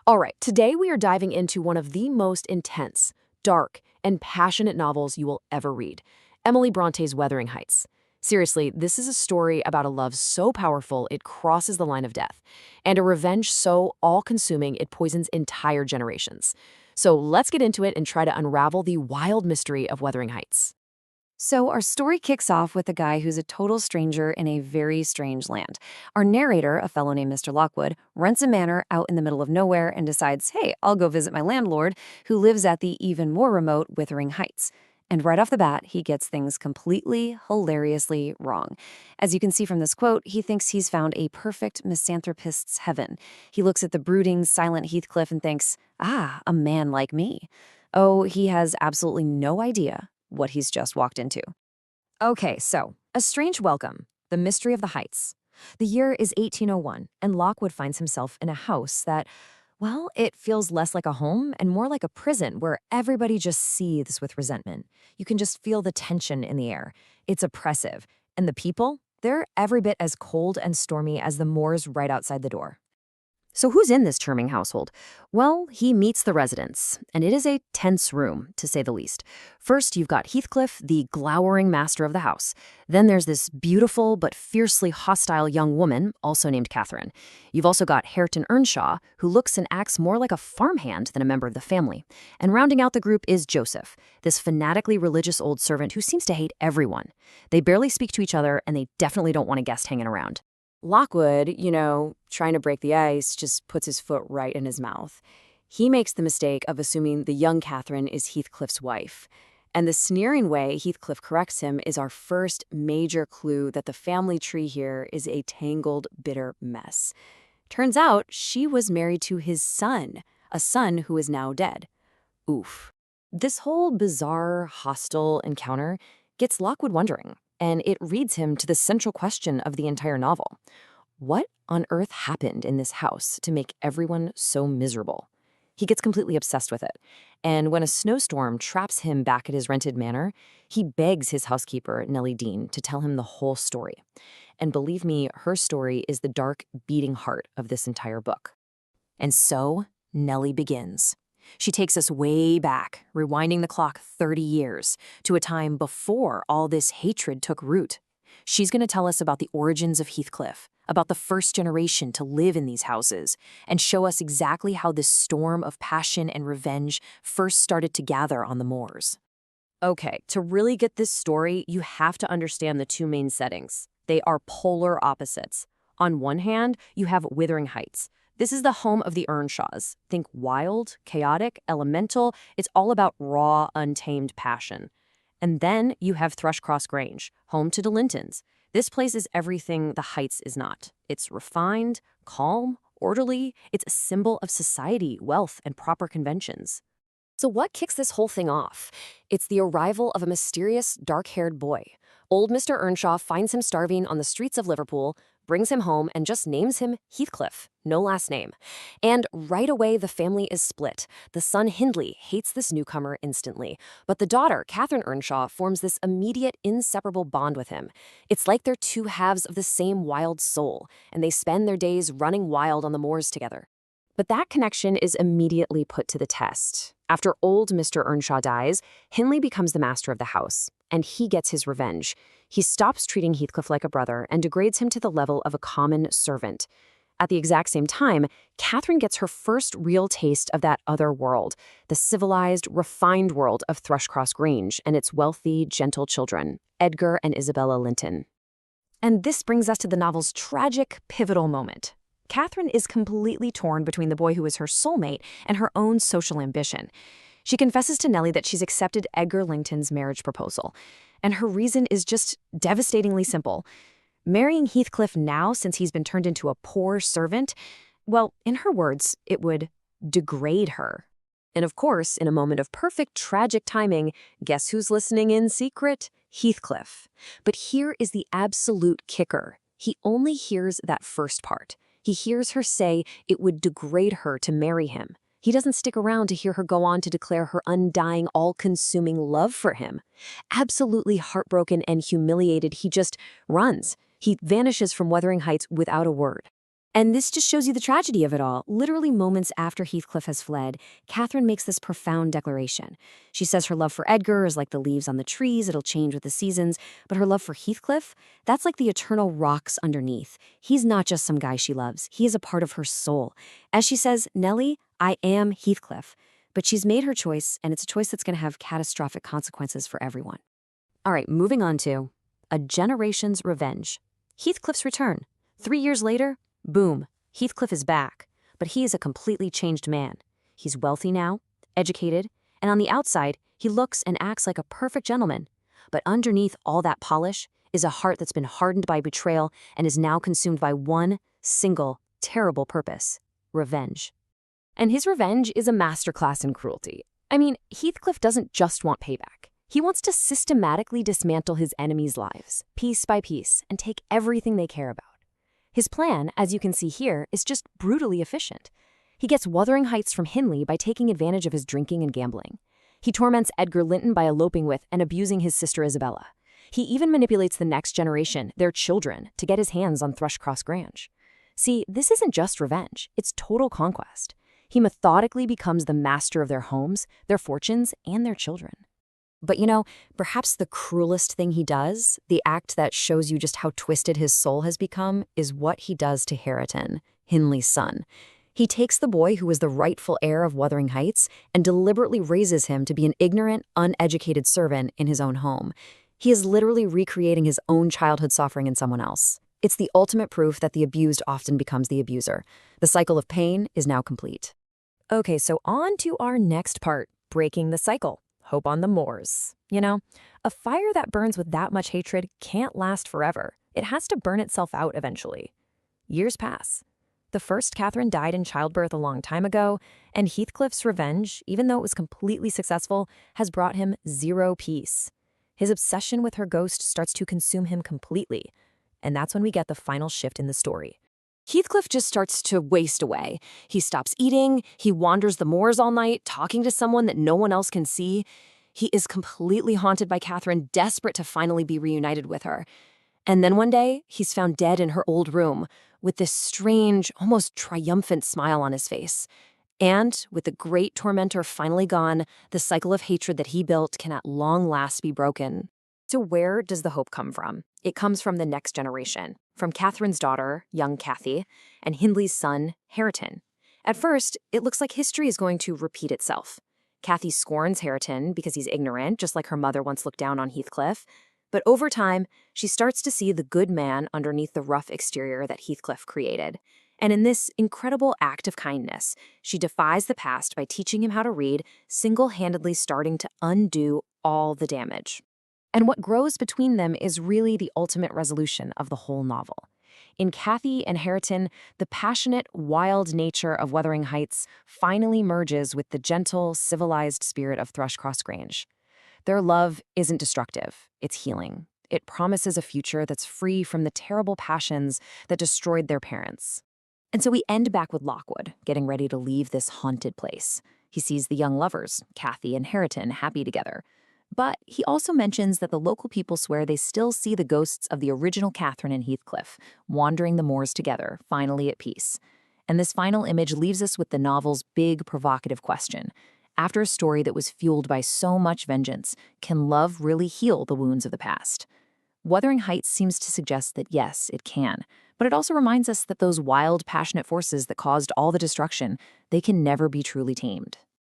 All right, today we are diving into one of the most intense, dark, and passionate novels you will ever read, Emily Bronte's Wuthering Heights. Seriously, this is a story about a love so powerful it crosses the line of death, and a revenge so all-consuming it poisons entire generations. So let's get into it and try to unravel the wild mystery of Wuthering Heights. So, our story kicks off with a guy who's a total stranger in a very strange land. Our narrator, a fellow named Mr. Lockwood, rents a manor out in the middle of nowhere and decides, hey, I'll go visit my landlord, who lives at the even more remote Wuthering Heights. And right off the bat, he gets things completely, hilariously wrong. As you can see from this quote, he thinks he's found a perfect misanthropist's heaven. He looks at the brooding, silent Heathcliff and thinks, a man like me. Oh, he has absolutely no idea what he's just walked into. Okay, so, a strange welcome, the mystery of the Heights. The year is 1801, and Lockwood finds himself in a house that, well, it feels less like a home and more like a prison where everybody just seethes with resentment. You can just feel the tension in the air. It's oppressive. And the people, they're every bit as cold and stormy as the moors right outside the door. So who's in this charming household? Well, he meets the residents, and it is a tense room, to say the least. First, you've got Heathcliff, the glowering master of the house. Then there's this beautiful but fiercely hostile young woman, also named Catherine. You've also got Hareton Earnshaw, who looks and acts more like a farmhand than a member of the family. And rounding out the group is Joseph, this fanatically religious old servant who seems to hate everyone. They barely speak to each other, and they definitely don't want a guest hanging around. Lockwood, trying to break the ice, just puts his foot right in his mouth. He makes the mistake of assuming the young Catherine is Heathcliff's wife. And the sneering way Heathcliff corrects him is our first major clue that the family tree here is a tangled, bitter mess. Turns out she was married to his son, a son who is now dead. Oof. This whole bizarre, hostile encounter gets Lockwood wondering, and it leads him to the central question of the entire novel. What on earth happened in this house to make everyone so miserable? He gets completely obsessed with it, and when a snowstorm traps him back at his rented manor, he begs his housekeeper, Nellie Dean, to tell him the whole story. And believe me, her story is the dark, beating heart of this entire book. And so, Nellie begins. She takes us way back, rewinding the clock 30 years, to a time before all this hatred took root. She's going to tell us about the origins of Heathcliff, about the first generation to live in these houses, and show us exactly how this storm of passion and revenge first started to gather on the moors. Okay, to really get this story, you have to understand the two main settings. They are polar opposites. On one hand, you have Wuthering Heights. This is the home of the Earnshaws. Think wild, chaotic, elemental. It's all about raw, untamed passion. And then you have Thrushcross Grange, home to the Lintons. This place is everything the Heights is not. It's refined, calm, orderly. It's a symbol of society, wealth, and proper conventions. So what kicks this whole thing off? It's the arrival of a mysterious, dark-haired boy. Old Mr. Earnshaw finds him starving on the streets of Liverpool, brings him home, and just names him Heathcliff, no last name. And right away, the family is split. The son, Hindley, hates this newcomer instantly, but the daughter, Catherine Earnshaw, forms this immediate, inseparable bond with him. It's like they're two halves of the same wild soul, and they spend their days running wild on the moors together. But that connection is immediately put to the test. After old Mr. Earnshaw dies, Hindley becomes the master of the house, and he gets his revenge. He stops treating Heathcliff like a brother and degrades him to the level of a common servant. At the exact same time, Catherine gets her first real taste of that other world, the civilized, refined world of Thrushcross Grange and its wealthy, gentle children, Edgar and Isabella Linton. And this brings us to the novel's tragic, pivotal moment. Catherine is completely torn between the boy who is her soulmate and her own social ambition. She confesses to Nellie that she's accepted Edgar Linton's marriage proposal, and her reason is just devastatingly simple. Marrying Heathcliff now, since he's been turned into a poor servant, well, in her words, it would degrade her. And of course, in a moment of perfect tragic timing, guess who's listening in secret? Heathcliff. But here is the absolute kicker. He only hears that first part. He hears her say it would degrade her to marry him. He doesn't stick around to hear her go on to declare her undying, all-consuming love for him. Absolutely heartbroken and humiliated, he just runs. He vanishes from Wuthering Heights without a word. And this just shows you the tragedy of it all. Literally moments after Heathcliff has fled, Catherine makes this profound declaration. She says her love for Edgar is like the leaves on the trees, it'll change with the seasons, but her love for Heathcliff, that's like the eternal rocks underneath. He's not just some guy she loves, he is a part of her soul. As she says, Nellie, I am Heathcliff. But she's made her choice, and it's a choice that's going to have catastrophic consequences for everyone. All right, moving on to A Generation's Revenge. Heathcliff's return. 3 years later, boom, Heathcliff is back, but he is a completely changed man. He's wealthy now, educated, and on the outside, he looks and acts like a perfect gentleman. But underneath all that polish is a heart that's been hardened by betrayal and is now consumed by one single, terrible purpose: revenge. And his revenge is a masterclass in cruelty. I mean, Heathcliff doesn't just want payback. He wants to systematically dismantle his enemies' lives, piece by piece, and take everything they care about. His plan, as you can see here, is just brutally efficient. He gets Wuthering Heights from Hindley by taking advantage of his drinking and gambling. He torments Edgar Linton by eloping with and abusing his sister Isabella. He even manipulates the next generation, their children, to get his hands on Thrushcross Grange. See, this isn't just revenge, it's total conquest. He methodically becomes the master of their homes, their fortunes, and their children. But perhaps the cruelest thing he does, the act that shows you just how twisted his soul has become, is what he does to Hareton, Hindley's son. He takes the boy who is the rightful heir of Wuthering Heights and deliberately raises him to be an ignorant, uneducated servant in his own home. He is literally recreating his own childhood suffering in someone else. It's the ultimate proof that the abused often becomes the abuser. The cycle of pain is now complete. Okay, so on to our next part, breaking the cycle. Hope on the moors. A fire that burns with that much hatred can't last forever. It has to burn itself out eventually. Years pass. The first Catherine died in childbirth a long time ago, and Heathcliff's revenge, even though it was completely successful, has brought him zero peace. His obsession with her ghost starts to consume him completely, and that's when we get the final shift in the story. Heathcliff just starts to waste away. He stops eating, he wanders the moors all night, talking to someone that no one else can see. He is completely haunted by Catherine, desperate to finally be reunited with her. And then one day, he's found dead in her old room, with this strange, almost triumphant smile on his face. And, with the great tormentor finally gone, the cycle of hatred that he built can at long last be broken. So where does the hope come from? It comes from the next generation, from Catherine's daughter, young Cathy, and Hindley's son, Hareton. At first, it looks like history is going to repeat itself. Cathy scorns Hareton because he's ignorant, just like her mother once looked down on Heathcliff. But over time, she starts to see the good man underneath the rough exterior that Heathcliff created. And in this incredible act of kindness, she defies the past by teaching him how to read, single-handedly starting to undo all the damage. And what grows between them is really the ultimate resolution of the whole novel. In Cathy and Hareton, the passionate, wild nature of Wuthering Heights finally merges with the gentle, civilized spirit of Thrushcross Grange. Their love isn't destructive, it's healing. It promises a future that's free from the terrible passions that destroyed their parents. And so we end back with Lockwood, getting ready to leave this haunted place. He sees the young lovers, Cathy and Hareton, happy together. But he also mentions that the local people swear they still see the ghosts of the original Catherine and Heathcliff, wandering the moors together, finally at peace. And this final image leaves us with the novel's big, provocative question. After a story that was fueled by so much vengeance, can love really heal the wounds of the past? Wuthering Heights seems to suggest that yes, it can. But it also reminds us that those wild, passionate forces that caused all the destruction, they can never be truly tamed.